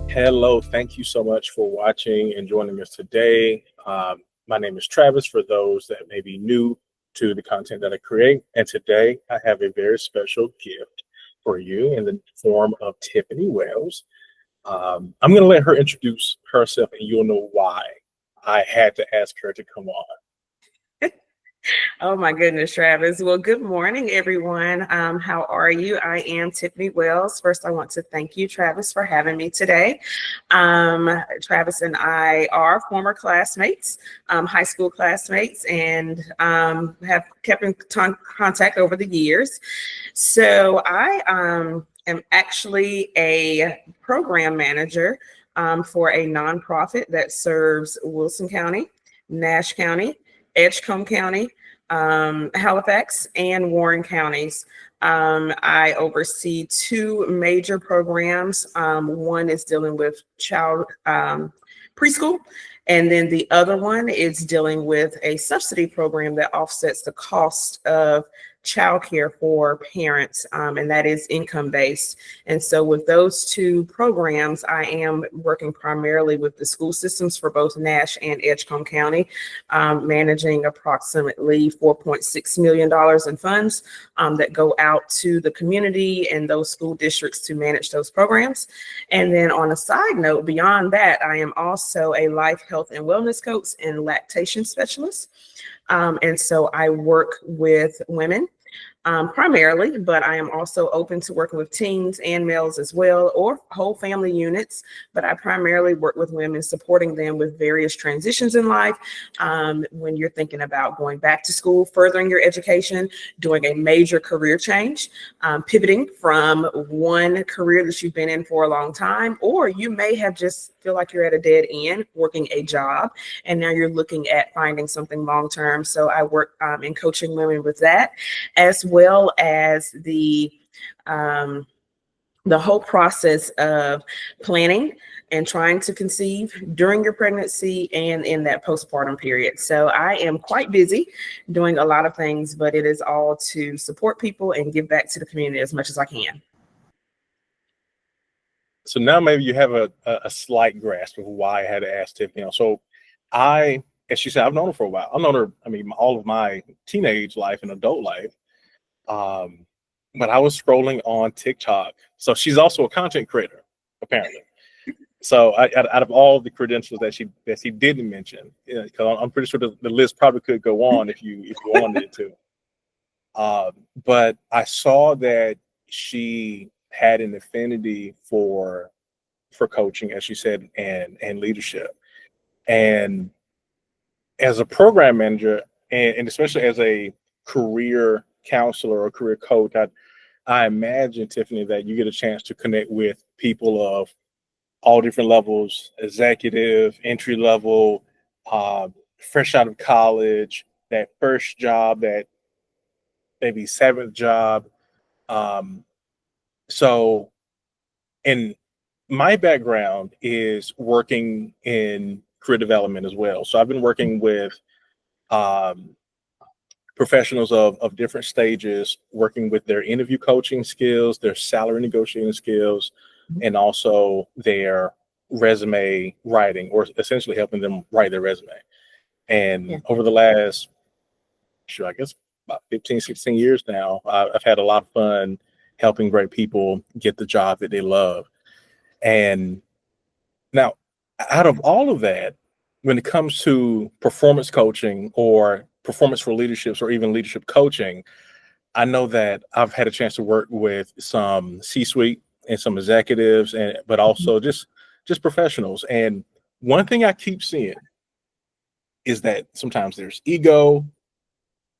Hello, thank you so much for watching and joining us today. My name is Travis, for those that may be new to the content that I create. And today I have a very special gift for you in the form of Tiphanie Wells. I'm going to let her introduce herself and you'll know why I had to ask her to come on. Oh my goodness, Travis. Well, good morning, everyone. How are you? I am Tiphanie Wells. First, I want to thank you, Travis, for having me today. Travis and I are former classmates, high school classmates, and have kept in contact over the years. So I am actually a program manager for a nonprofit that serves Wilson County, Nash County, Edgecombe County, Halifax, and Warren counties. I oversee two major programs. One is dealing with child preschool, and then the other one is dealing with a subsidy program that offsets the cost of childcare for parents, and that is income based. And so with those two programs, I am working primarily with the school systems for both Nash and Edgecombe County, managing approximately $4.6 million in funds that go out to the community and those school districts to manage those programs. And then on a side note, beyond that, I am also a life, health, and wellness coach and lactation specialist. And so I work with women primarily, but I am also open to working with teens and males as well, or whole family units. But I primarily work with women, supporting them with various transitions in life. When you're thinking about going back to school, furthering your education, doing a major career change, pivoting from one career that you've been in for a long time, or you may have just feel like you're at a dead end working a job and now you're looking at finding something long-term. So I work in coaching women with that, as well as the whole process of planning and trying to conceive during your pregnancy and in that postpartum period. So I am quite busy doing a lot of things, but it is all to support people and give back to the community as much as I can. So now maybe you have a slight grasp of why I had to ask Tiffany. So as she said, I've known her for a while. I've known her, all of my teenage life and adult life. But I was scrolling on TikTok. So she's also a content creator, apparently. So out of all the credentials that she didn't mention, because I'm pretty sure the list probably could go on if you wanted it to. But I saw that she had an affinity for coaching, as she said, and leadership. And as a program manager, and especially as a career counselor or career coach, I imagine, Tiffany, that you get a chance to connect with people of all different levels: executive, entry level, fresh out of college, that first job, that maybe seventh job. So, and my background is working in career development as well. So I've been working with professionals of different stages, working with their interview coaching skills, their salary negotiating skills, and also their resume writing, or essentially helping them write their resume. And over the last, I guess about 15, 16 years now, I've had a lot of fun helping great people get the job that they love. And now, out of all of that, when it comes to performance coaching or performance for leaderships or even leadership coaching, I know that I've had a chance to work with some C-suite and some executives, but also just professionals. And one thing I keep seeing is that sometimes there's ego,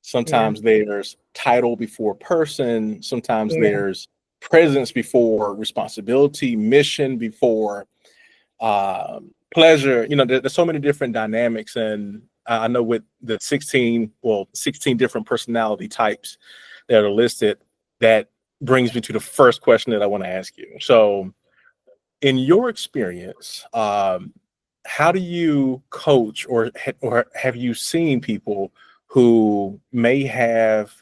sometimes there's title before person, sometimes there's presence before responsibility, mission before pleasure. There's so many different dynamics, and I know with the 16 different personality types that are listed, that brings me to the first question that I want to ask you. So in your experience, how do you coach, or have you seen people who may have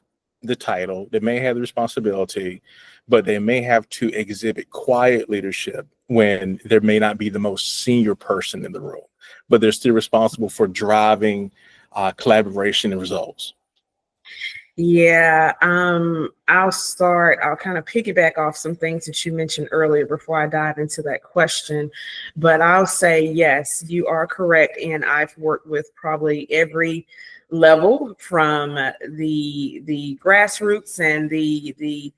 the title, they may have the responsibility, but they may have to exhibit quiet leadership when there may not be the most senior person in the room, but they're still responsible for driving collaboration and results. Yeah, I'll kind of piggyback off some things that you mentioned earlier before I dive into that question. But I'll say, yes, you are correct. And I've worked with probably every level from the grassroots and the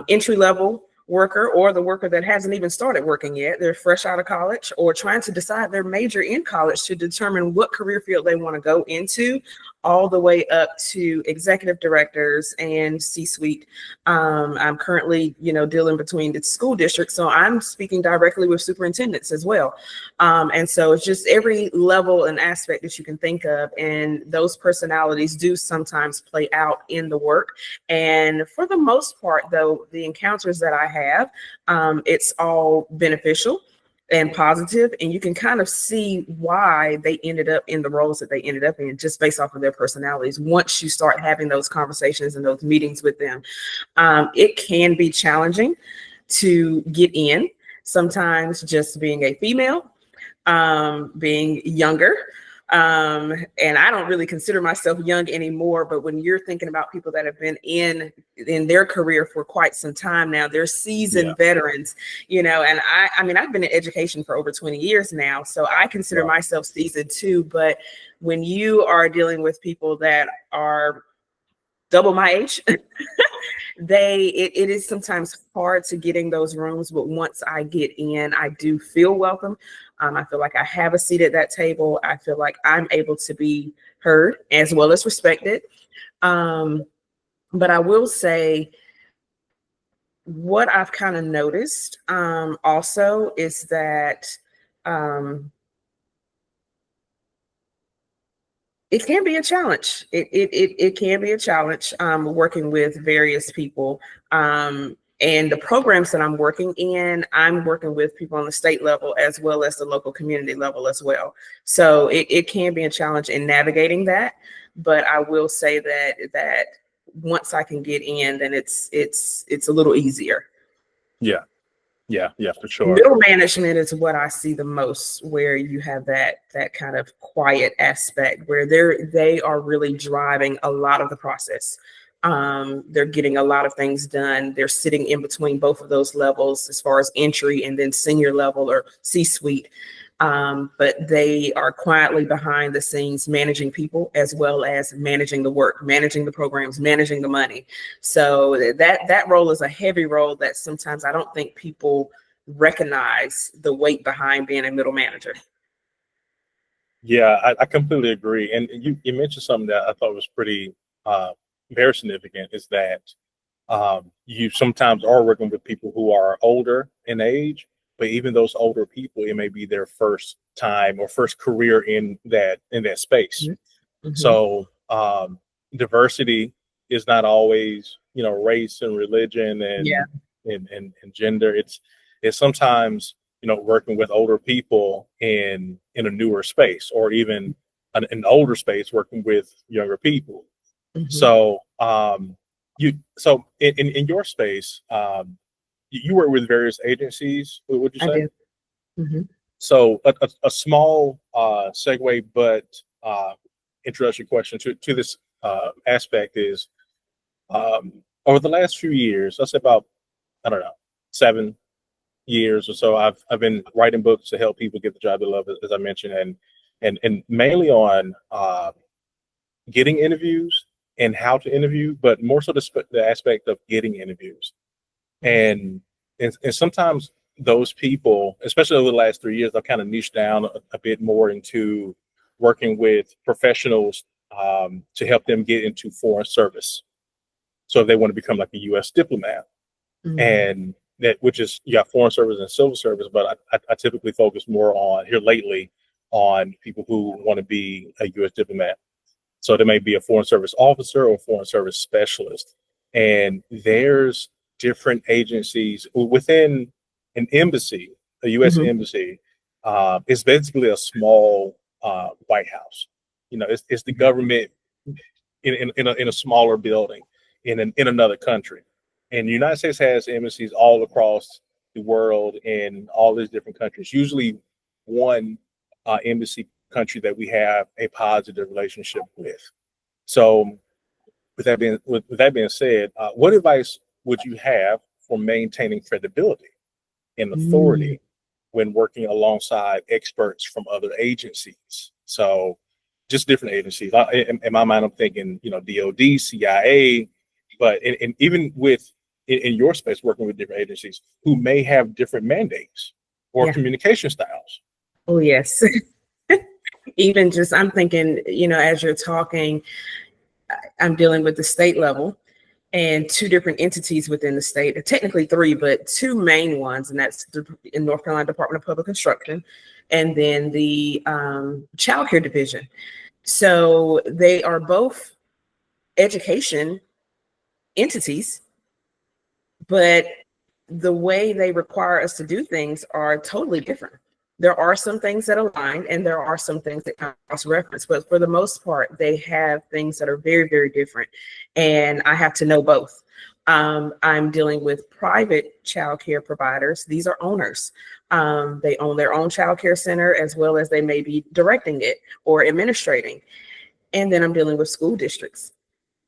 entry level worker, or the worker that hasn't even started working yet. They're fresh out of college or trying to decide their major in college to determine what career field they want to go into, all the way up to executive directors and C-suite. I'm currently, dealing between the school districts, so I'm speaking directly with superintendents as well. And so it's just every level and aspect that you can think of, and those personalities do sometimes play out in the work. And for the most part, though, the encounters that I have, it's all beneficial and positive, and you can kind of see why they ended up in the roles that they ended up in just based off of their personalities. Once you start having those conversations and those meetings with them, it can be challenging to get in. Sometimes just being a female, being younger, and I don't really consider myself young anymore, but when you're thinking about people that have been in their career for quite some time now, they're seasoned veterans, and I mean, I've been in education for over 20 years now, so I consider myself seasoned too. But when you are dealing with people that are double my age, it is sometimes hard to get in those rooms, but once I get in, I do feel welcome. I feel like I have a seat at that table. I feel like I'm able to be heard as well as respected. But I will say, what I've kind of noticed also is that it can be a challenge. It can be a challenge working with various people. And the programs that I'm working in, I'm working with people on the state level as well as the local community level as well. So it can be a challenge in navigating that. But I will say that once I can get in, then it's a little easier. Yeah, for sure. Middle management is what I see the most, where you have that kind of quiet aspect where they are really driving a lot of the process. They're getting a lot of things done. They're sitting in between both of those levels as far as entry and then senior level or C-suite. But they are quietly behind the scenes managing people as well as managing the work, managing the programs, managing the money. So that role is a heavy role that sometimes I don't think people recognize the weight behind being a middle manager. Yeah, I completely agree. And you mentioned something that I thought was pretty very significant, is that you sometimes are working with people who are older in age, but even those older people, it may be their first time or first career in that space. Mm-hmm. So diversity is not always, race and religion and gender. It's sometimes, working with older people in a newer space, or even an older space working with younger people. Mm-hmm. So in your space, you work with various agencies, would you say? I do. Mm-hmm. So a small segue, but introductory question to this aspect is, over the last few years, let's say about, 7 years or so, I've been writing books to help people get the job they love, as I mentioned, and mainly on getting interviews and how to interview, but more so the aspect of getting interviews. And sometimes those people, especially over the last 3 years, I've kind of niched down a bit more into working with professionals to help them get into foreign service. So if they want to become like a U.S. diplomat, mm-hmm. and that, which is, you got foreign service and civil service, but I typically focus more on here lately on people who want to be a U.S. diplomat. So there may be a foreign service officer or foreign service specialist, and there's different agencies within an embassy. A U.S. Mm-hmm. embassy is basically a small White House. It's the government in a smaller building, in another country. And the United States has embassies all across the world in all these different countries. Usually one embassy country that we have a positive relationship with. So with that being said, what advice would you have for maintaining credibility and authority when working alongside experts from other agencies? So just different agencies. In my mind, I'm thinking, DOD, CIA, but and even in your space, working with different agencies who may have different mandates or communication styles. Oh, yes. Even just, I'm thinking, as you're talking, I'm dealing with the state level and two different entities within the state, technically three, but two main ones, and that's in North Carolina Department of Public Instruction, and then the Child Care Division. So they are both education entities, but the way they require us to do things are totally different. There are some things that align and there are some things that cross reference, but for the most part, they have things that are very, very different. And I have to know both. I'm dealing with private child care providers. These are owners. They own their own child care center, as well as they may be directing it or administrating. And then I'm dealing with school districts,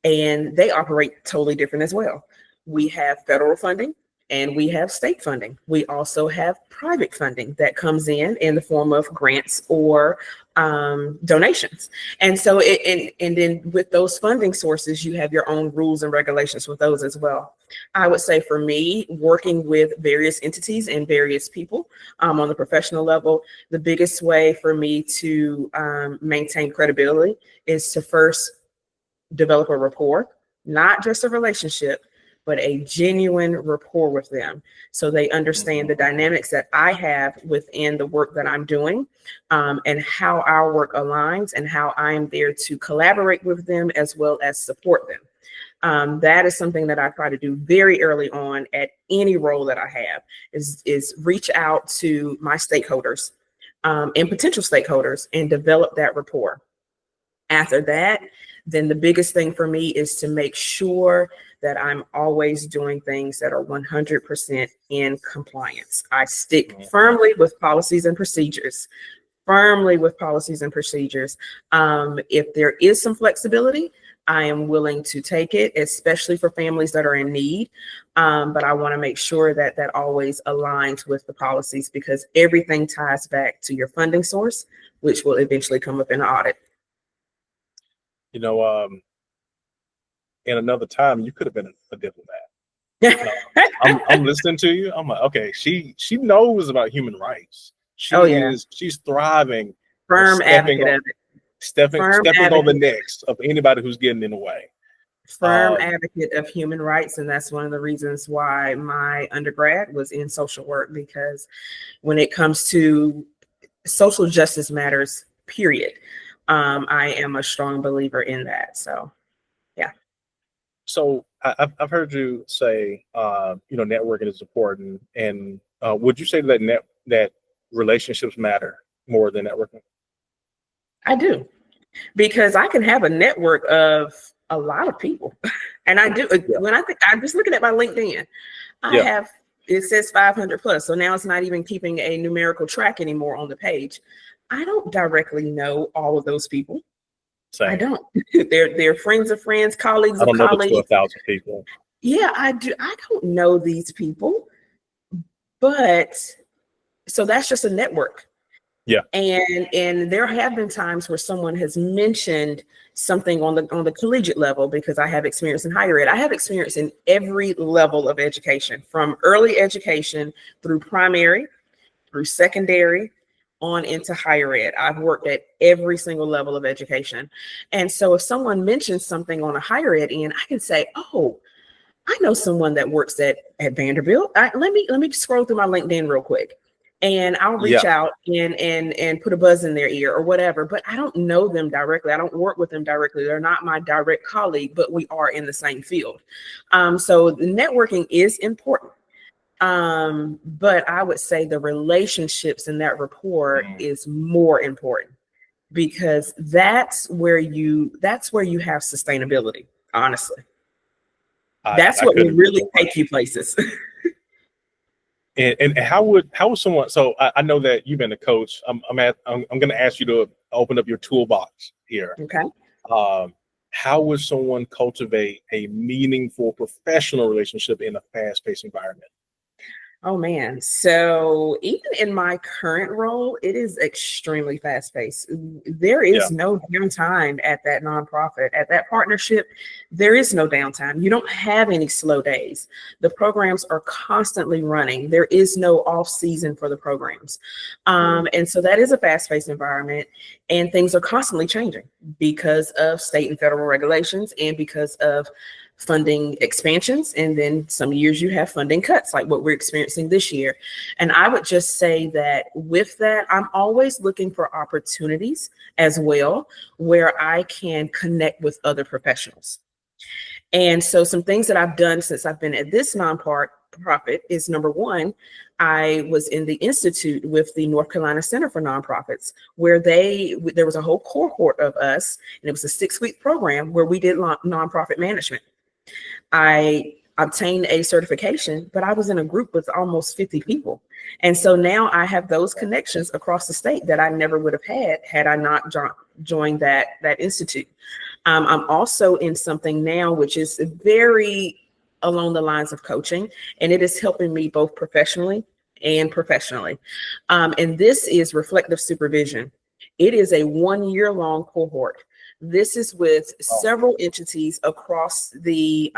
and they operate totally different as well. We have federal funding and we have state funding. We also have private funding that comes in the form of grants or donations. And so and then with those funding sources, you have your own rules and regulations with those as well. I would say for me, working with various entities and various people on the professional level, the biggest way for me to maintain credibility is to first develop a rapport, not just a relationship, but a genuine rapport with them. So they understand the dynamics that I have within the work that I'm doing, and how our work aligns and how I'm there to collaborate with them as well as support them. That is something that I try to do very early on at any role that I have is reach out to my stakeholders and potential stakeholders and develop that rapport. After that, then the biggest thing for me is to make sure that I'm always doing things that are 100% in compliance. I stick firmly with policies and procedures, If there is some flexibility, I am willing to take it, especially for families that are in need. But I want to make sure that that always aligns with the policies, because everything ties back to your funding source, which will eventually come up in an audit. In another time, you could have been a diplomat. I'm listening to you. I'm like, okay, she knows about human rights. She's thriving. Firm advocate of it. Stepping on the necks of anybody who's getting in the way. Firm advocate of human rights. And that's one of the reasons why my undergrad was in social work, because when it comes to social justice matters, period, I am a strong believer in that. So, yeah. So I've heard you say, networking is important. And would you say that relationships matter more than networking? I do, because I can have a network of a lot of people. And I do. When I'm just looking at my LinkedIn, it says 500 plus. So now it's not even keeping a numerical track anymore on the page. I don't directly know all of those people. Same. I don't. They're friends of friends, colleagues of colleagues. 12,000 people. Yeah, I do. I don't know these people, but so that's just a network. Yeah. And there have been times where someone has mentioned something on the collegiate level, because I have experience in higher ed. I have experience in every level of education, from early education through primary, through secondary, on into higher ed. I've worked at every single level of education. And so if someone mentions something on a higher ed end, I can say, oh, I know someone that works at Vanderbilt. Let me scroll through my LinkedIn real quick, and I'll reach out and put a buzz in their ear or whatever. But I don't know them directly. I don't work with them directly. They're not my direct colleague, but we are in the same field. So networking is important. But I would say the relationships and that rapport is more important, because that's where you have sustainability, honestly. That's I what will couldn't agree really more. take you places. And how would someone? So I know that you've been a coach. I'm going to ask you to open up your toolbox here. Okay. How would someone cultivate a meaningful professional relationship in a fast-paced environment? Oh man. So even in my current role, it is extremely fast paced. There Yeah. is no downtime at that nonprofit, at that partnership. There is no downtime. You don't have any slow days. The programs are constantly running. There is no off season for the programs. And so that is a fast paced environment, and things are constantly changing because of state and federal regulations and because of funding expansions, and then some years you have funding cuts like what we're experiencing this year. And I would just say that with that, I'm always looking for opportunities as well where I can connect with other professionals. And so some things that I've done since I've been at this nonprofit is, number one, I was in the institute with the North Carolina Center for Nonprofits, where there was a whole cohort of us, and it was a 6-week program where we did nonprofit management. I obtained a certification, but I was in a group with almost 50 people. And so now I have those connections across the state that I never would have had I not joined that institute. I'm also in something now which is very along the lines of coaching, and it is helping me both professionally and professionally. And this is reflective supervision. It is a 1-year long cohort. This is with several entities across the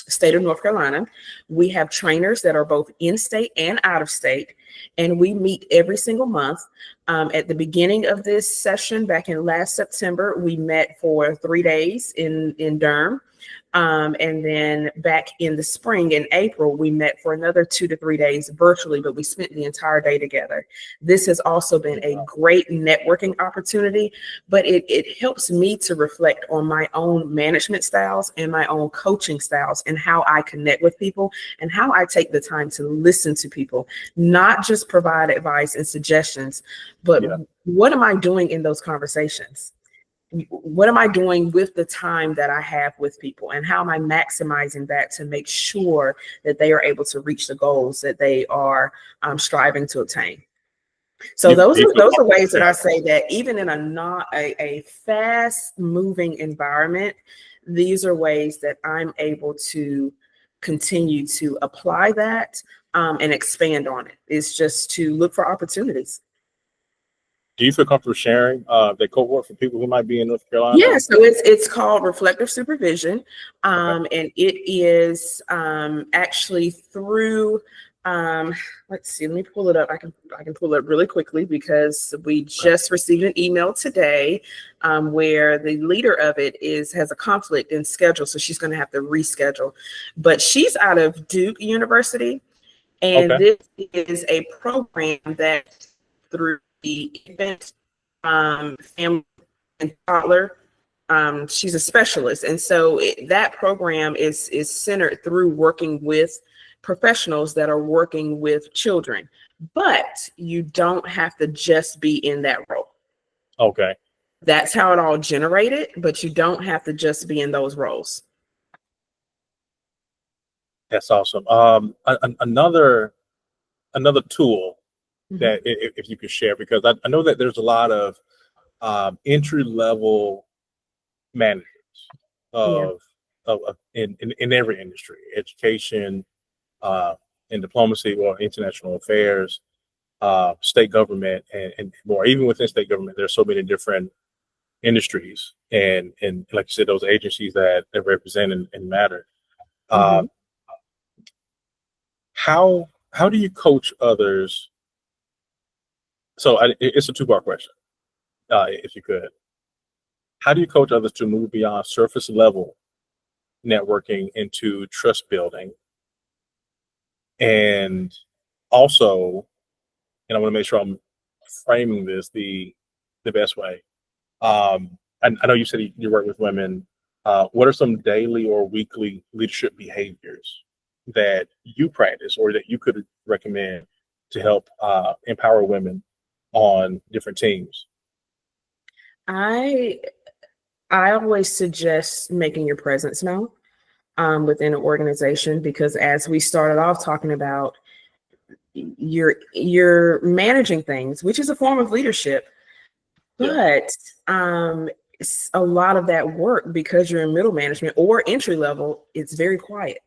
state of North Carolina. We have trainers that are both in state and out of state, and we meet every single month. At the beginning of this session, back in last September, we met for 3 days in Durham. And then back in the spring, in April, we met for another 2 to 3 days virtually, but we spent the entire day together. This has also been a great networking opportunity, but it helps me to reflect on my own management styles and my own coaching styles and how I connect with people and how I take the time to listen to people, not just provide advice and suggestions, but what am I doing in those conversations? What am I doing with the time that I have with people, and how am I maximizing that to make sure that they are able to reach the goals that they are striving to obtain? So those are ways that I say that even in a fast moving environment, these are ways that I'm able to continue to apply that and expand on it. It's just to look for opportunities. Do you feel comfortable sharing the cohort for people who might be in North Carolina? Yeah, so it's called reflective supervision, and it is actually through. Let's see, let me pull it up. I can pull it up really quickly because we just received an email today where the leader of it has a conflict in schedule, so she's going to have to reschedule. But she's out of Duke University, and this is a program that through the infant, family, and toddler. She's a specialist, and so that program is centered through working with professionals that are working with children. But you don't have to just be in that role. Okay. That's how it all generated, but you don't have to just be in those roles. That's awesome. Another tool that if you could share, because I know that there's a lot of entry level managers in every industry, education, in diplomacy or international affairs, state government, and more. Even within state government, there's so many different industries, and like you said, those agencies that represent and matter. How do you coach others? So it's a 2-part question. If you could, how do you coach others to move beyond surface level networking into trust building? And also, and I want to make sure I'm framing this the best way. I know you said you work with women. What are some daily or weekly leadership behaviors that you practice or that you could recommend to help empower women on different teams? I always suggest making your presence known. within an organization, because as we started off talking about, you're managing things, which is a form of leadership, but a lot of that work, because you're in middle management or entry level, it's very quiet.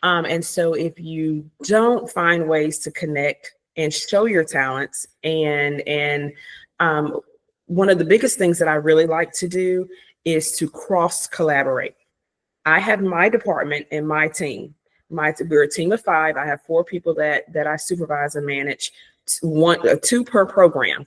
And so if you don't find ways to connect and show your talents, and one of the biggest things that I really like to do is to cross collaborate. I have my department and my team. We're a team of 5. I have 4 people that I supervise and manage, 2 per program.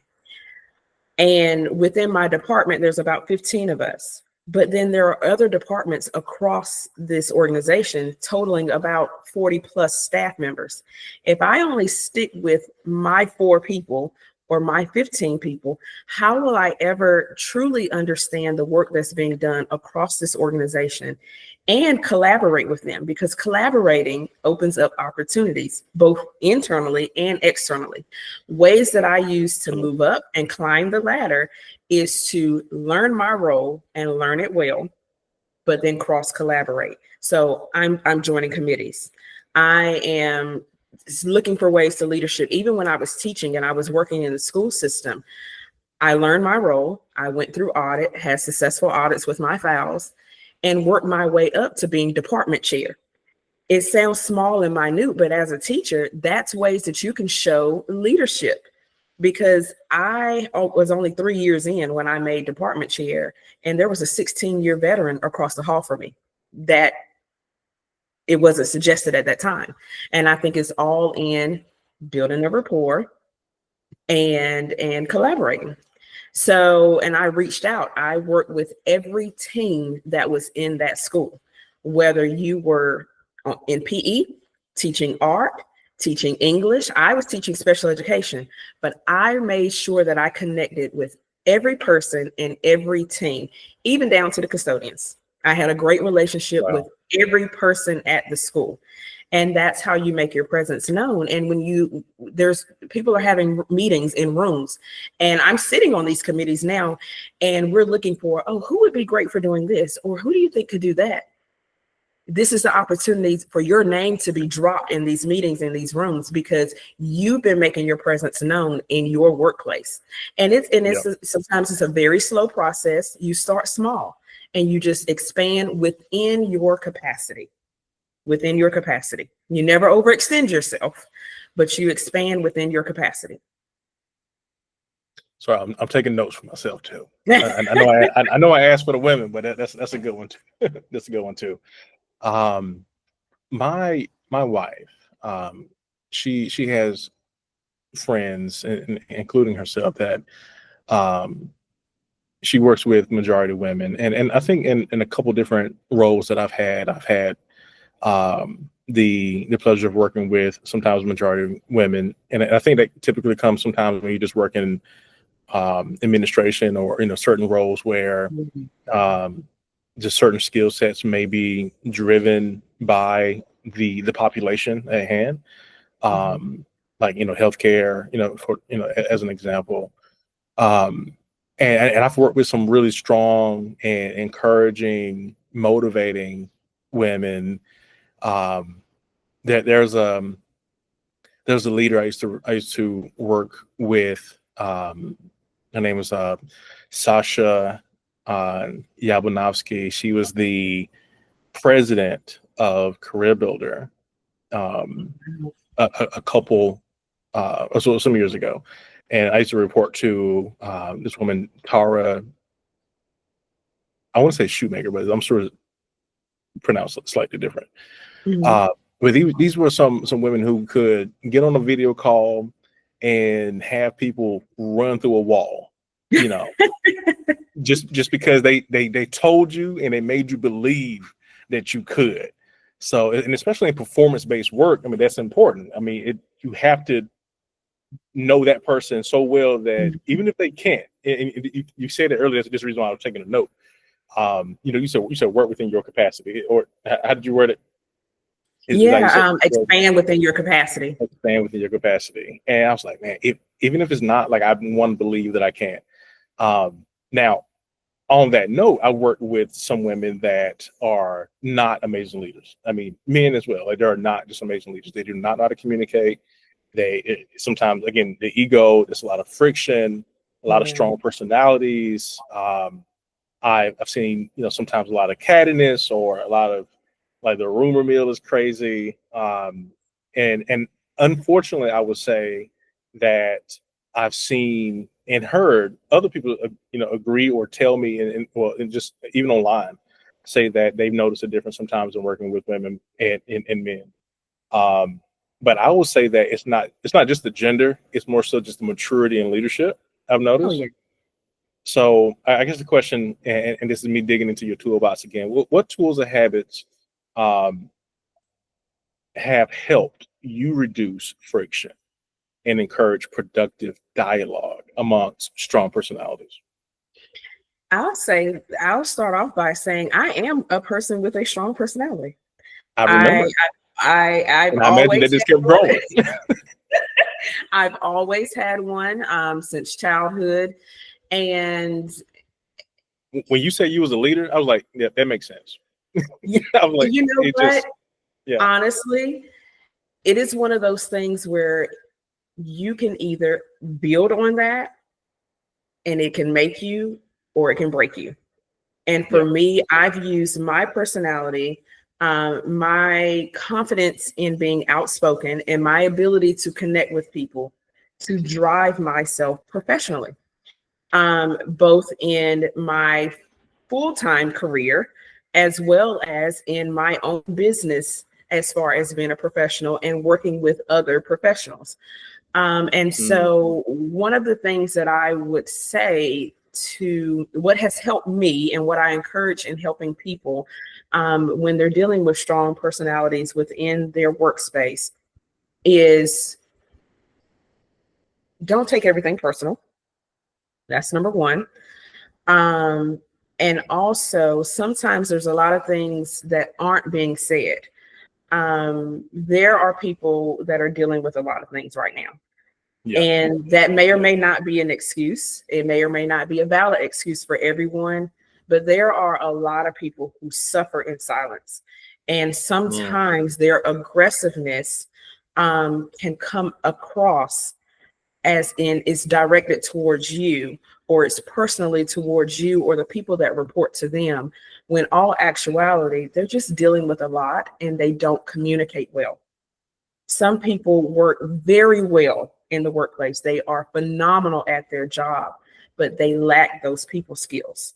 And within my department, there's about 15 of us. But then there are other departments across this organization totaling about 40 plus staff members. If I only stick with my 4 people or my 15 people, how will I ever truly understand the work that's being done across this organization and collaborate with them? Because collaborating opens up opportunities, both internally and externally. Ways that I use to move up and climb the ladder is to learn my role and learn it well, but then cross collaborate. So I'm joining committees. I am looking for ways to leadership. Even when I was teaching and I was working in the school system, I learned my role. I went through audit, had successful audits with my files, and worked my way up to being department chair. It sounds small and minute, but as a teacher, that's ways that you can show leadership. Because I was only 3 years in when I made department chair, and there was a 16-year veteran across the hall from me that it wasn't suggested at that time. And I think it's all in building a rapport and collaborating. So, and I reached out. I worked with every team that was in that school, whether you were in PE, teaching art, teaching English. I was teaching special education, but I made sure that I connected with every person in every team, even down to the custodians. I had a great relationship with every person at the school. And that's how you make your presence known. And when there's people are having meetings in rooms, and I'm sitting on these committees now, and we're looking for, who would be great for doing this? Or who do you think could do that? This is the opportunity for your name to be dropped in these meetings, in these rooms, because you've been making your presence known in your workplace. And sometimes it's a very slow process. You start small and you just expand within your capacity. Within your capacity. You never overextend yourself, but you expand within your capacity. So I'm taking notes for myself too. I know I asked for the women, but that's a good one too. That's a good one too. My wife, she has friends, including herself, that she works with majority women, and I think in a couple different roles that I've had the pleasure of working with sometimes majority women, and I think that typically comes sometimes when you just work in administration or certain roles where just certain skill sets may be driven by the population at hand, like healthcare, for as an example. And I've worked with some really strong and encouraging, motivating women. There's a leader I used to work with. Her name was Sasha Yabunovsky. She was the president of Career Builder a couple some years ago, and I used to report to this woman, Tara. I want to say Shoemaker, but I'm sure it's pronounced slightly different. But these were some women who could get on a video call and have people run through a wall, just because they told you and they made you believe that you could. So, and especially in performance-based work, I mean, that's important. I mean, you have to know that person so well that even if they can't, and you said it earlier, that's the reason why I was taking a note. You said work within your capacity, or how did you word it? Expand within your capacity. Expand within your capacity. And I was like, man, even if it's not, like, I want to believe that I can. Now, on that note, I work with some women that are not amazing leaders. I mean, men as well. Like, they are not just amazing leaders. They do not know how to communicate. Sometimes, again, the ego, there's a lot of friction, a lot of Yeah. strong personalities. I've seen, sometimes a lot of cattiness, or a lot of, like, the rumor mill is crazy. And unfortunately, I would say that I've seen and heard other people, agree or tell me, and just even online, say that they've noticed a difference sometimes in working with women and men. Um, but I will say that it's not just the gender; it's more so just the maturity and leadership I've Oh noticed. yeah. So I guess the question, and this is me digging into your toolbox again, what tools or habits um, have helped you reduce friction and encourage productive dialogue amongst strong personalities? I'll start off by saying I am a person with a strong personality. I I remember, I've and I imagine that always this had kept one. growing. I've always had one since childhood. And When you say you was a leader, I was like, yeah, that makes sense. you, I was like, you know it what? just, yeah. Honestly, it is one of those things where you can either build on that and it can make you, or it can break you. And Yeah. for me, I've used my personality, my confidence in being outspoken, and my ability to connect with people to drive myself professionally, both in my full-time career as well as in my own business, as far as being a professional and working with other professionals. And Mm, so, one of the things that I would say to what has helped me and what I encourage in helping people when they're dealing with strong personalities within their workspace is don't take everything personal. That's number one. Um, and also, sometimes there's a lot of things that aren't being said. There are people that are dealing with a lot of things right now. yeah. And that may or may not be an excuse. It may or may not be a valid excuse for everyone, but there are a lot of people who suffer in silence. And Mm, sometimes their aggressiveness can come across as in it's directed towards you, or it's personally towards you or the people that report to them, when all actuality, they're just dealing with a lot and they don't communicate well. Some people work very well in the workplace. They are phenomenal at their job, but they lack those people skills.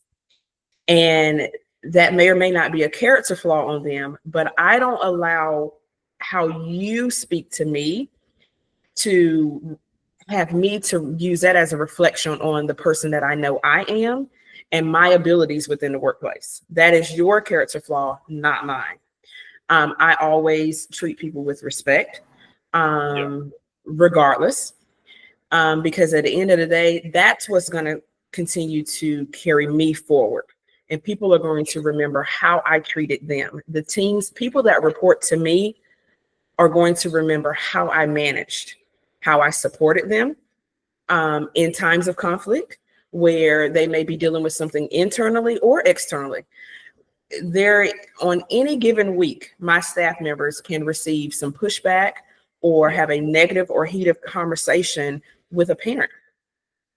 And that may or may not be a character flaw on them, but I don't allow how you speak to me to have me to use that as a reflection on the person that I know I am and my abilities within the workplace. That is your character flaw, not mine. I always treat people with respect, yeah. regardless, because at the end of the day, that's what's going to continue to carry me forward. And people are going to remember how I treated them. The teams, people that report to me are going to remember how I managed, how I supported them in times of conflict where they may be dealing with something internally or externally. There, on any given week, my staff members can receive some pushback or Yeah. have a negative or heated conversation with a parent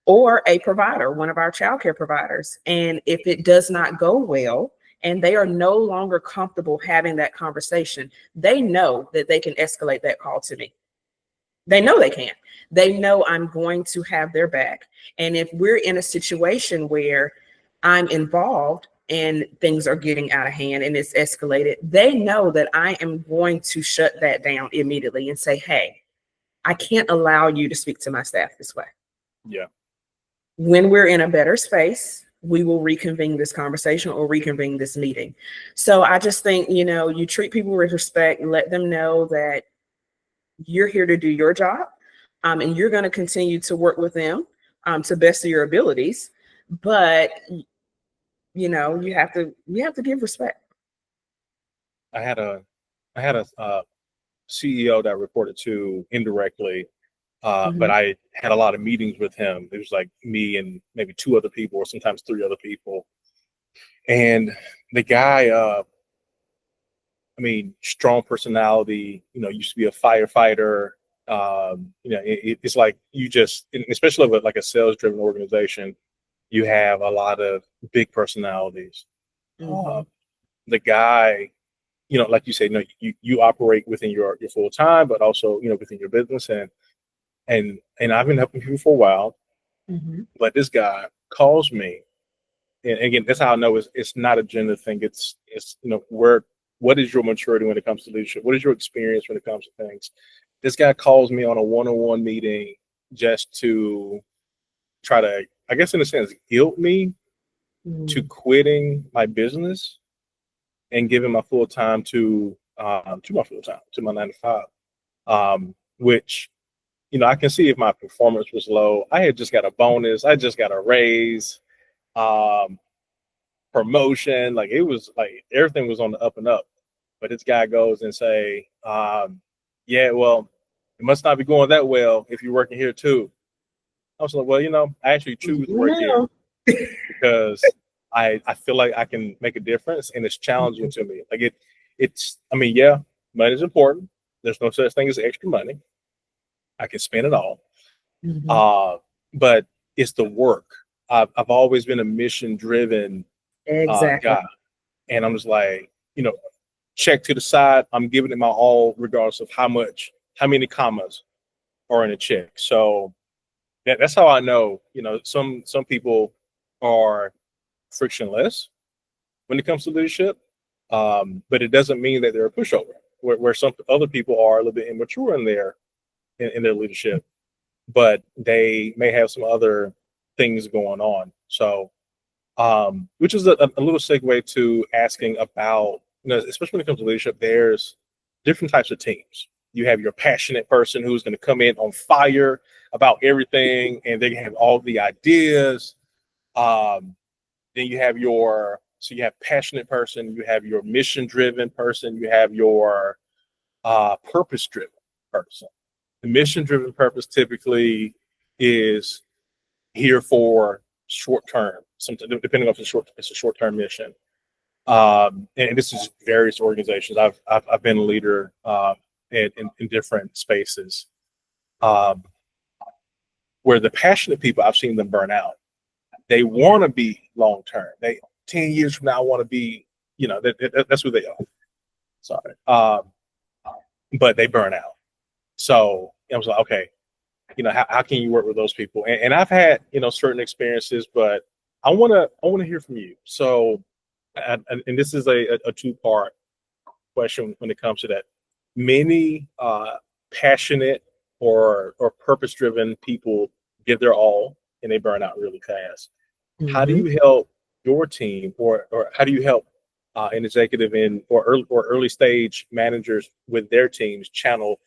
or a provider, one of our childcare providers. And if it does not go well, and they are no longer comfortable having that conversation, they know that they can escalate that call to me. They know they can. They know I'm going to have their back. And if we're in a situation where I'm involved and things are getting out of hand and it's escalated, they know that I am going to shut that down immediately and say, hey, I can't allow you to speak to my staff this way. Yeah. When we're in a better space, we will reconvene this conversation or reconvene this meeting. So I just think, you treat people with respect, let them know that you're here to do your job, and you're going to continue to work with them to best of your abilities. But you have to give respect. I had a CEO that I reported to indirectly, but Mhm. I had a lot of meetings with him. It was like me and maybe two other people, or sometimes three other people. And the guy, strong personality, used to be a firefighter. It's like you just, especially with like a sales driven organization, you have a lot of big personalities. The guy, like you say, you operate within your full time, but also, within your business. And I've been helping people for a while, but this guy calls me. And again, that's how I know it's not a gender thing. It's what is your maturity when it comes to leadership? What is your experience when it comes to things? This guy calls me on a one-on-one meeting just to try to, I guess in a sense, guilt me to quitting my business and giving my full time to my 9 to 5, which, I can see if my performance was low. I had just got a bonus. I just got a raise, promotion. Like it was like everything was on the up and up. But this guy goes and say, yeah, well, it must not be going that well if you're working here too. I was like, well, I actually choose to work here because I feel like I can make a difference, and it's challenging to me. Like it's yeah, money is important. There's no such thing as extra money. I can spend it all. But it's the work. I've always been a mission driven guy. And I'm just like, check to the side. I'm giving it my all, regardless of how many commas are in a check. So that's how I know, some people are frictionless when it comes to leadership. But it doesn't mean that they're a pushover, where some other people are a little bit immature in their leadership, but they may have some other things going on. So, which is a little segue to asking about, especially when it comes to leadership, there's different types of teams. You have your passionate person who's going to come in on fire about everything, and they have all the ideas. Then you have you have passionate person, you have your mission-driven person, you have your purpose-driven person. The mission-driven purpose typically is here for short-term, depending on if it's a short-term mission. And this is various organizations. I've been a leader in different spaces where the passionate people, I've seen them burn out. They want to be long-term. 10 years from now, want to be, that's who they are. Sorry. But they burn out. So I was like, okay, how can you work with those people? And I've had, certain experiences, but I want to hear from you. So, and this is a two-part question when it comes to that. Many passionate or purpose-driven people give their all and they burn out really fast. How do you help your team, or how do you help an executive or early stage managers with their teams channel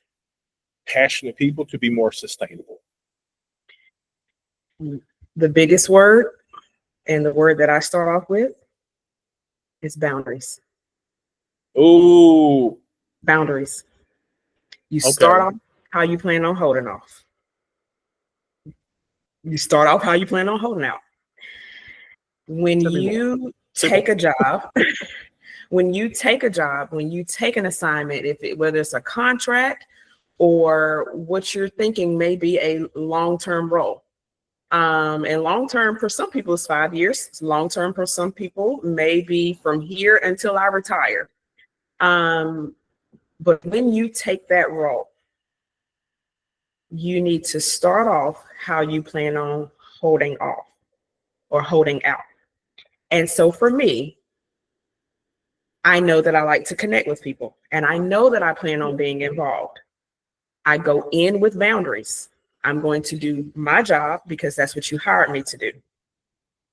passionate people to be more sustainable? The biggest word, and the word that I start off with, is boundaries. Ooh. Boundaries. You start off how you plan on holding off. You start off how you plan on holding out. When you take a job, when you take an assignment, whether it's a contract or what you're thinking may be a long-term role. And long-term for some people is 5 years. Long-term for some people may be from here until I retire. But when you take that role, you need to start off how you plan on holding off or holding out. And so for me, I know that I like to connect with people, and I know that I plan on being involved. I go in with boundaries. I'm going to do my job because that's what you hired me to do.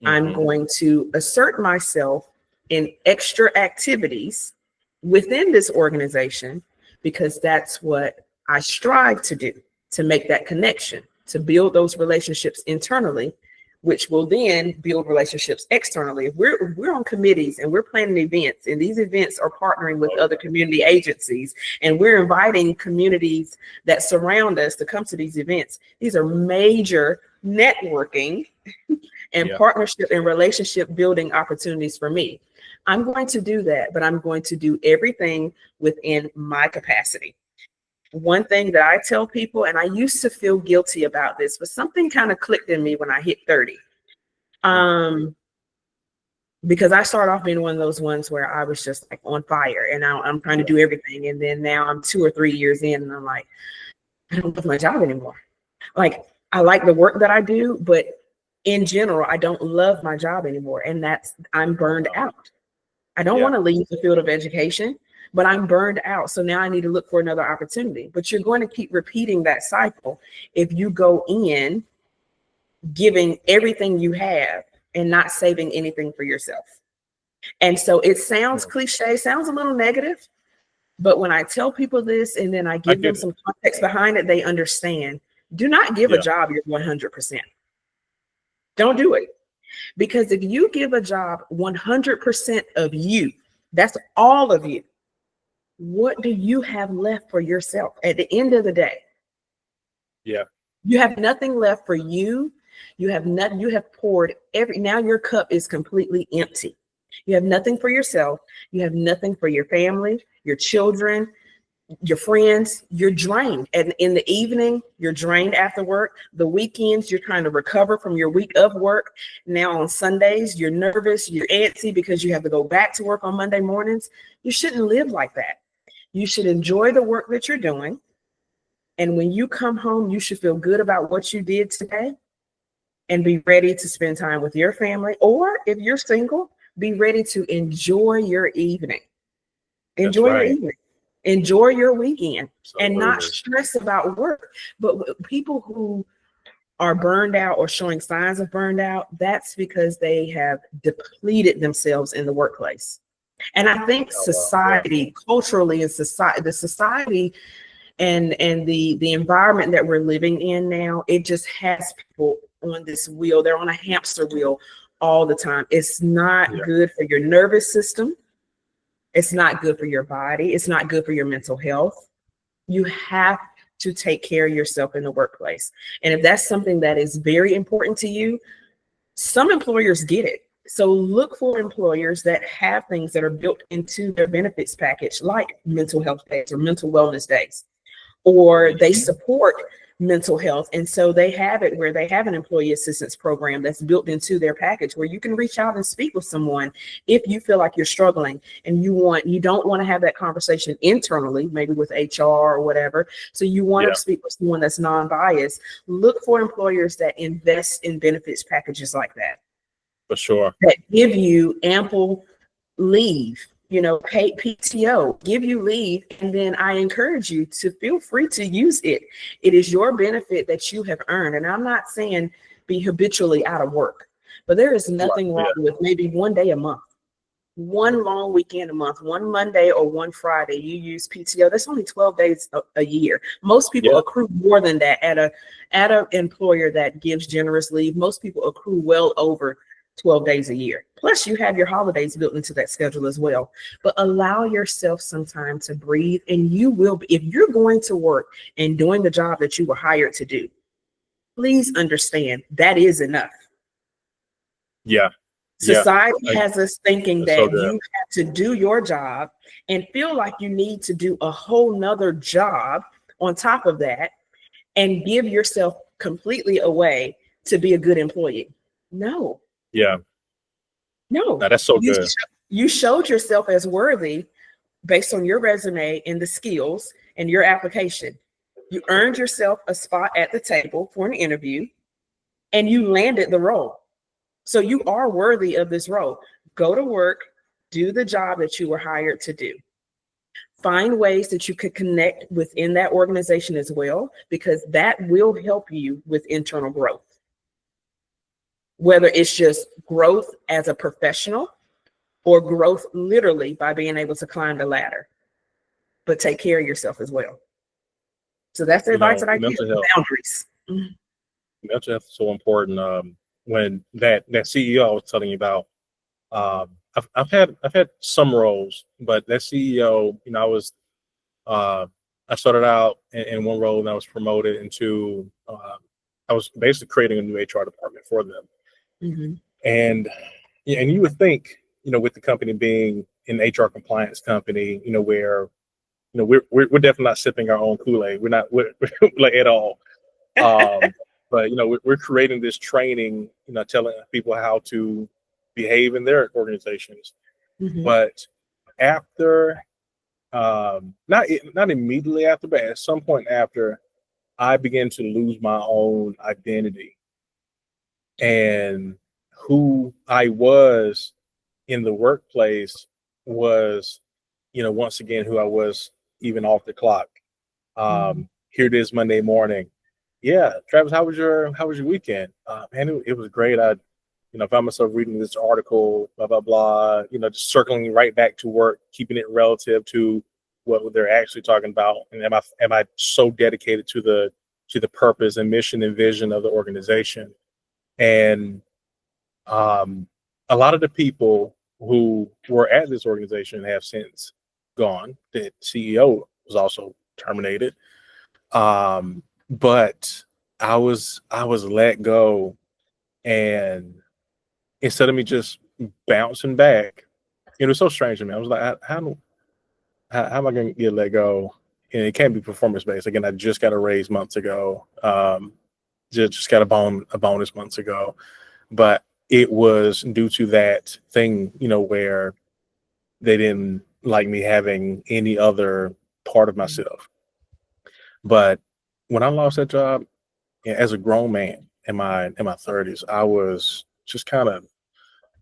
I'm going to assert myself in extra activities within this organization because that's what I strive to do, to make that connection, to build those relationships internally, which will then build relationships externally. We're on committees and we're planning events, and these events are partnering with other community agencies, and we're inviting communities that surround us to come to these events. These are major networking and partnership and relationship building opportunities for me. I'm going to do that, but I'm going to do everything within my capacity. One thing that I tell people, and I used to feel guilty about this, but something kind of clicked in me when I hit 30. Because I started off being one of those ones where I was just like on fire and I'm trying to do everything. And then now I'm 2 or 3 years in and I'm like, I don't love my job anymore. Like, I like the work that I do, but in general, I don't love my job anymore. And I'm burned out. I don't want to leave the field of education, but I'm burned out. So now I need to look for another opportunity. But you're going to keep repeating that cycle if you go in giving everything you have and not saving anything for yourself. And so it sounds cliche, sounds a little negative, but when I tell people this and then I give them some context behind it, they understand. Do not give a job your 100%. Don't do it. Because if you give a job 100% of you, that's all of you, what do you have left for yourself at the end of the day? You have nothing left for you. You have nothing. You have poured now your cup is completely empty. You have nothing for yourself. You have nothing for your family, your children, your friends. You're drained. And in the evening, you're drained after work. The weekends, you're trying to recover from your week of work. Now on Sundays, you're nervous, you're antsy because you have to go back to work on Monday mornings. You shouldn't live like that. You should enjoy the work that you're doing. And when you come home, you should feel good about what you did today and be ready to spend time with your family. Or if you're single, be ready to enjoy your evening. Enjoy your evening. Enjoy your weekend and not stress about work. But people who are burned out or showing signs of burned out, that's because they have depleted themselves in the workplace. And I think society, culturally, and society and the environment that we're living in now, it just has people on this wheel. They're on a hamster wheel all the time. It's not good for your nervous system. It's not good for your body. It's not good for your mental health. You have to take care of yourself in the workplace. And if that's something that is very important to you, some employers get it. So look for employers that have things that are built into their benefits package, like mental health days or mental wellness days, or they support mental health. And so they have it where they have an employee assistance program that's built into their package where you can reach out and speak with someone if you feel like you're struggling and you don't want to have that conversation internally, maybe with HR or whatever. So you want to speak with someone that's non-biased. Look for employers that invest in benefits packages like that. For sure. That give you ample leave, paid PTO, give you leave. And then I encourage you to feel free to use it. It is your benefit that you have earned. And I'm not saying be habitually out of work, but there is nothing wrong with maybe one day a month, one long weekend a month, one Monday or one Friday, you use PTO. That's only 12 days a year. Most people accrue more than that at an employer that gives generous leave. Most people accrue well over 12 days a year. Plus you have your holidays built into that schedule as well. But allow yourself some time to breathe, and you will be, if you're going to work and doing the job that you were hired to do, please understand that is enough. Society has us thinking that you have to do your job and feel like you need to do a whole nother job on top of that and give yourself completely away to be a good employee. No. No, that's so good. You showed yourself as worthy based on your resume and the skills and your application. You earned yourself a spot at the table for an interview and you landed the role. So you are worthy of this role. Go to work, do the job that you were hired to do. Find ways that you could connect within that organization as well, because that will help you with internal growth. Whether it's just growth as a professional or growth literally by being able to climb the ladder, but take care of yourself as well. So that's the advice that I give. Boundaries. Mental health is so important. When that CEO I was telling you about, I've had some roles, but that CEO, I started out in one role and I was promoted into was basically creating a new HR department for them. Mm-hmm. And you would think, with the company being an HR compliance company, where we're definitely not sipping our own Kool-Aid. We're like at all. But we're creating this training, telling people how to behave in their organizations. Mm-hmm. But after, not immediately after, but at some point after, I began to lose my own identity and who I was in the workplace was, once again, who I was even off the clock. Here it is Monday morning. Yeah, Travis, how was your weekend? Man, it was great. I found myself reading this article, blah, blah, blah, just circling right back to work, keeping it relative to what they're actually talking about. And am I so dedicated to the purpose and mission and vision of the organization? And a lot of the people who were at this organization have since gone. The CEO was also terminated. But I was let go, and instead of me just bouncing back, it was so strange to me. I was like, how am I going to get let go? And it can't be performance based. Again, I just got a raise months ago. Just got a bonus months ago, but it was due to that thing, where they didn't like me having any other part of myself. But when I lost that job, as a grown man in my 30s, I was just kind of,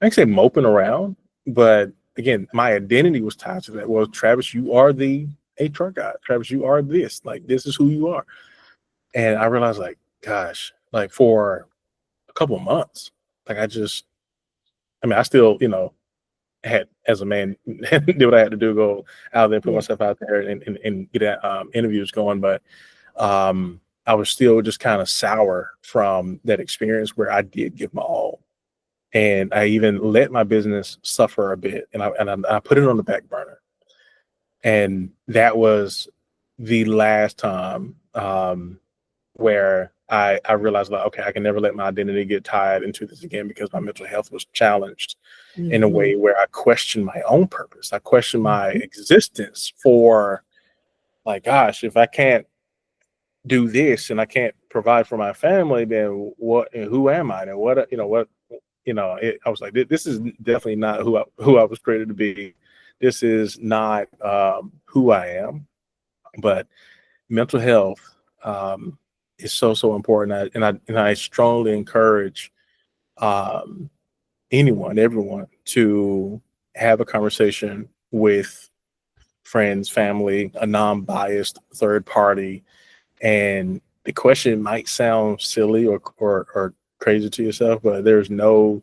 I can say moping around, but again, my identity was tied to that. Well, Travis, you are the HR guy. Travis, you are this. Like, this is who you are. And I realized, like, gosh, like for a couple of months, like I still, had, as a man, did what I had to do, go out there, put myself out there and get interviews going. But I was still just kind of sour from that experience where I did give my all. And I even let my business suffer a bit, and I put it on the back burner. And that was the last time where I realized, like, okay, I can never let my identity get tied into this again, because my mental health was challenged in a way where I questioned my own purpose. I questioned my existence for, like, gosh, if I can't do this and I can't provide for my family, then what, and who am I? And what, I was like, this is definitely not who I was created to be. This is not who I am. But mental health is so important. And I strongly encourage everyone to have a conversation with friends, family, a non-biased third party. And the question might sound silly or crazy to yourself, but there's no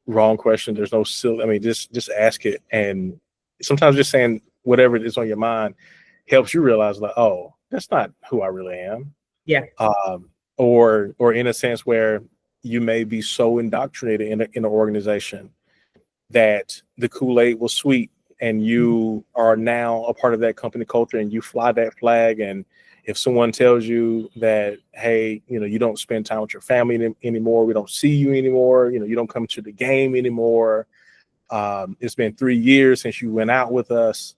wrong question. There's no silly. I mean, just ask it. And sometimes just saying whatever is on your mind helps you realize, like, oh, that's not who I really am. Yeah. Or in a sense where you may be so indoctrinated in an organization that the Kool-Aid was sweet, and you are now a part of that company culture, and you fly that flag. And if someone tells you that, hey, you don't spend time with your family anymore, we don't see you anymore, you don't come to the game anymore, it's been 3 years since you went out with us,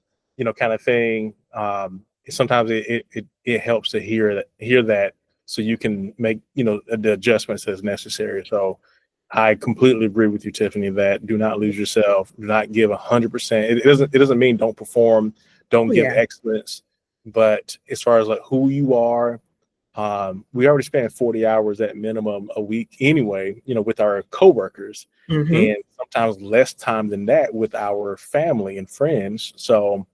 kind of thing. Sometimes it helps to hear that, so you can make, the adjustments as necessary. So I completely agree with you, Tiffany, that do not lose yourself. Do not give 100%. It doesn't mean don't perform, don't give excellence. But as far as like who you are, we already spend 40 hours at minimum a week anyway, with our coworkers, and sometimes less time than that with our family and friends. So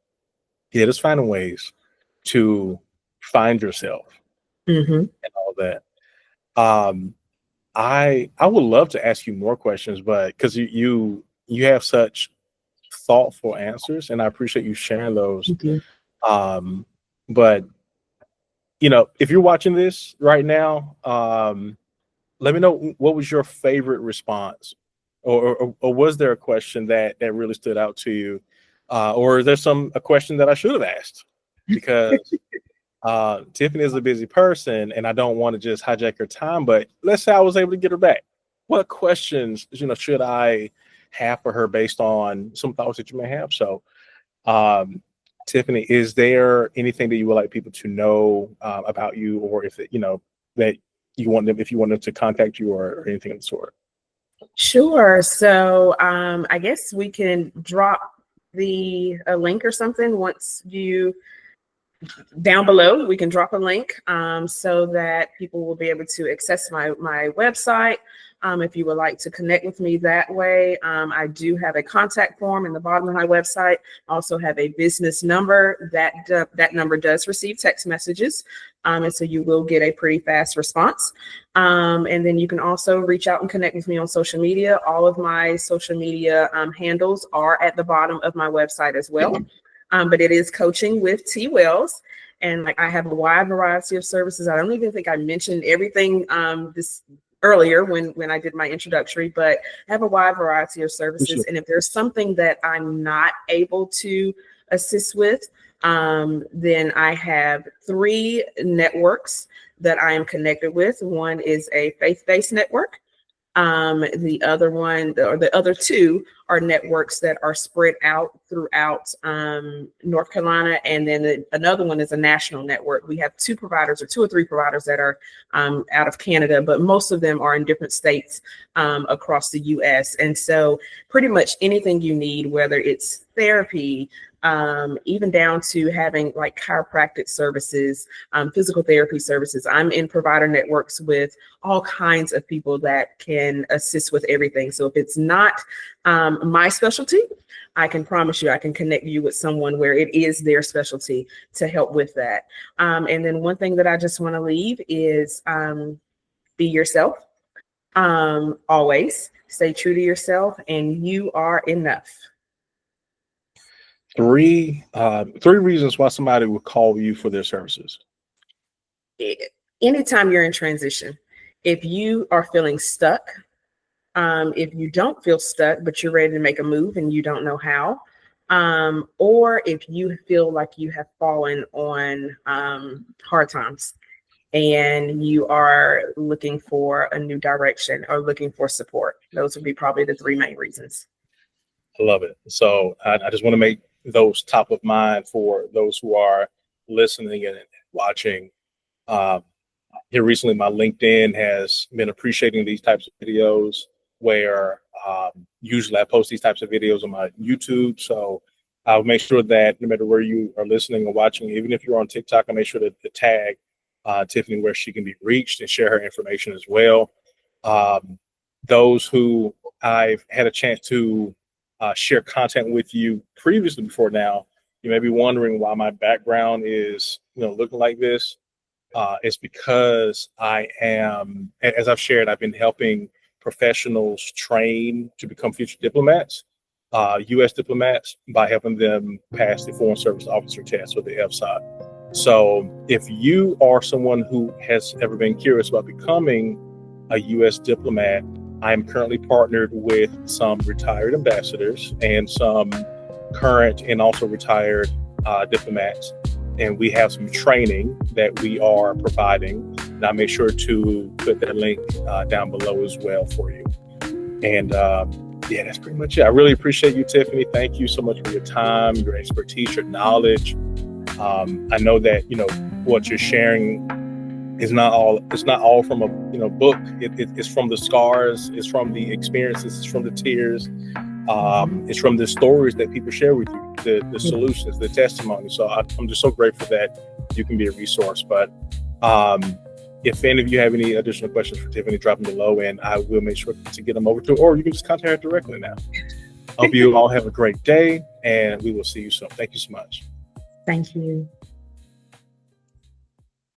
yeah, just finding ways to find yourself and all that. I would love to ask you more questions, but because you have such thoughtful answers, and I appreciate you sharing those. But if you're watching this right now, let me know, what was your favorite response, or was there a question that really stood out to you, or is there a question that I should have asked? Because Tiffany is a busy person and I don't want to just hijack her time, but let's say I was able to get her back. What questions, should I have for her based on some thoughts that you may have? So, Tiffany, is there anything that you would like people to know about you, or if that you want them, if you want them to contact you or anything of the sort? Sure. So I guess we can drop a link or something once you down below. We can drop a link so that people will be able to access my website. If you would like to connect with me that way, I do have a contact form in the bottom of my website. I also have a business number. That number does receive text messages, and so you will get a pretty fast response. And then you can also reach out and connect with me on social media. All of my social media handles are at the bottom of my website as well. But it is Coaching with T. Wells. And I have a wide variety of services. I don't even think I mentioned everything this earlier when I did my introductory, but I have a wide variety of services. And if there's something that I'm not able to assist with, then I have 3 networks that I am connected with. One is a faith-based network. The other one, or the other 2, are networks that are spread out throughout North Carolina, and then another one is a national network. We have 2 providers, or 2 or 3 providers that are out of Canada, but most of them are in different states across the U.S. And so pretty much anything you need, whether it's therapy, even down to having chiropractic services, physical therapy services. I'm in provider networks with all kinds of people that can assist with everything. So if it's not my specialty, I can promise you I can connect you with someone where it is their specialty to help with that. And then one thing that I just want to leave is be yourself. Always stay true to yourself, and you are enough. 3 reasons why somebody would call you for their services. Anytime you're in transition, if you are feeling stuck, if you don't feel stuck, but you're ready to make a move and you don't know how, or if you feel like you have fallen on hard times and you are looking for a new direction or looking for support, those would be probably the 3 main reasons. I love it. So I just want to make those top of mind for those who are listening and watching. Here recently, my LinkedIn has been appreciating these types of videos, where usually I post these types of videos on my YouTube. So I'll make sure that no matter where you are listening or watching, even if you're on TikTok, I'll make sure to tag Tiphanie where she can be reached and share her information as well. Those who I've had a chance to share content with you previously before now, you may be wondering why my background is looking like this. It's because I am, as I've shared, I've been helping professionals train to become future diplomats, U.S. diplomats, by helping them pass the Foreign Service Officer test, or the FSOT. So if you are someone who has ever been curious about becoming a U.S. diplomat, I'm currently partnered with some retired ambassadors and some current and also retired diplomats. And we have some training that we are providing. And I'll make sure to put that link down below as well for you. And that's pretty much it. I really appreciate you, Tiphanie. Thank you so much for your time, your expertise, your knowledge. I know that, what you're sharing it's not all from a book. It's from the scars, it's from the experiences, it's from the tears, it's from the stories that people share with you, the solutions, the testimony. So I'm just so grateful that you can be a resource. But if any of you have any additional questions for Tiphanie, drop them below and I will make sure to get them over to her, or you can just contact her directly now. Hope you all have a great day and we will see you soon. Thank you so much. Thank you.